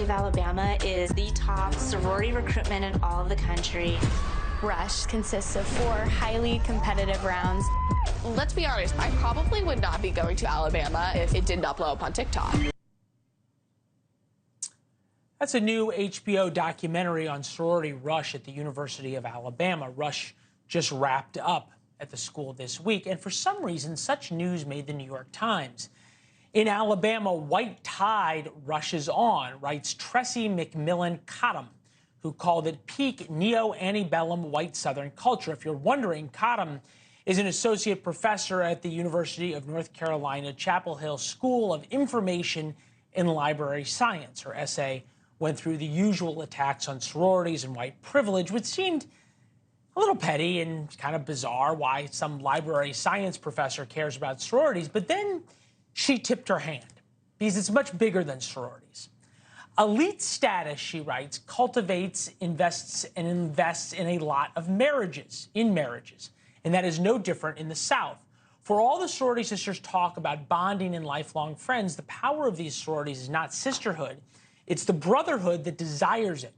University of Alabama is the top sorority recruitment in all of the country. Rush consists of 4 highly competitive rounds. Let's be honest, I probably would not be going to Alabama if it did not blow up on TikTok. That's a new HBO documentary on sorority rush at the University of Alabama. Rush just wrapped up at the school this week, and for some reason, such news made the New York Times. In Alabama, white tide rushes on, writes Tressie McMillan Cottom, who called it peak neo-antebellum white Southern culture. If you're wondering, Cottom is an associate professor at the University of North Carolina, Chapel Hill School of Information and Library Science. Her essay went through the usual attacks on sororities and white privilege, which seemed a little petty and kind of bizarre why some library science professor cares about sororities. But then she tipped her hand, because it's much bigger than sororities. Elite status, she writes, cultivates, invests in a lot of marriages, and that is no different in the South. For all the sorority sisters talk about bonding and lifelong friends, the power of these sororities is not sisterhood, it's the brotherhood that desires it.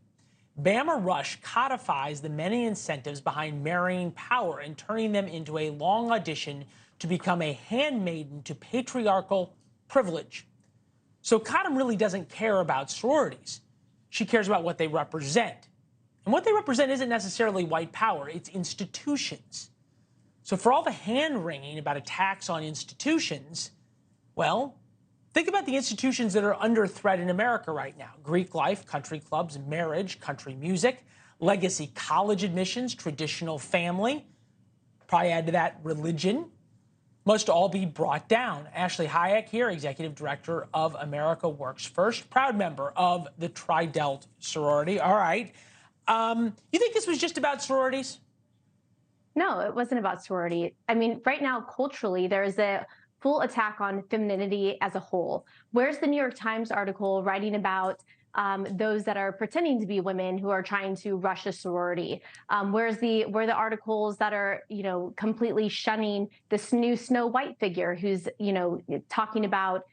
Bama Rush codifies the many incentives behind marrying power and turning them into a long audition to become a handmaiden to patriarchal privilege. So Cottom really doesn't care about sororities. She cares about what they represent. And what they represent isn't necessarily white power, it's institutions. So for all the hand-wringing about attacks on institutions, well, think about the institutions that are under threat in America right now. Greek life, country clubs, marriage, country music, legacy college admissions, traditional family, probably add to that religion, must all be brought down. Ashley Hayek here, Executive Director of America Works First, proud member of the Tri-Delt sorority. All right. You think this was just about sororities? No, it wasn't about sorority. I mean, right now, culturally, there is a full attack on femininity as a whole. Where's the New York Times article writing about those that are pretending to be women who are trying to rush a sorority? Where are the articles that are, completely shunning this new Snow White figure who's, talking about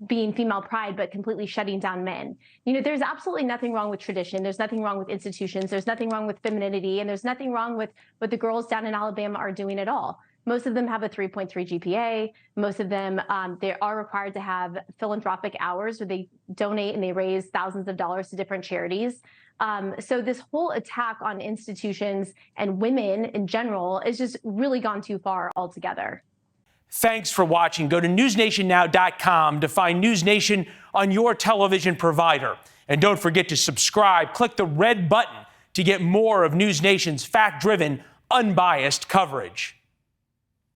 being female pride, but completely shutting down men? There's absolutely nothing wrong with tradition. There's nothing wrong with institutions. There's nothing wrong with femininity. And there's nothing wrong with what the girls down in Alabama are doing at all. Most of them have a 3.3 GPA. Most of them, they are required to have philanthropic hours where they donate and they raise thousands of dollars to different charities. So this whole attack on institutions and women in general is just really gone too far altogether. Thanks for watching. Go to newsnationnow.com to find NewsNation on your television provider. And don't forget to subscribe. Click the red button to get more of NewsNation's fact-driven, unbiased coverage.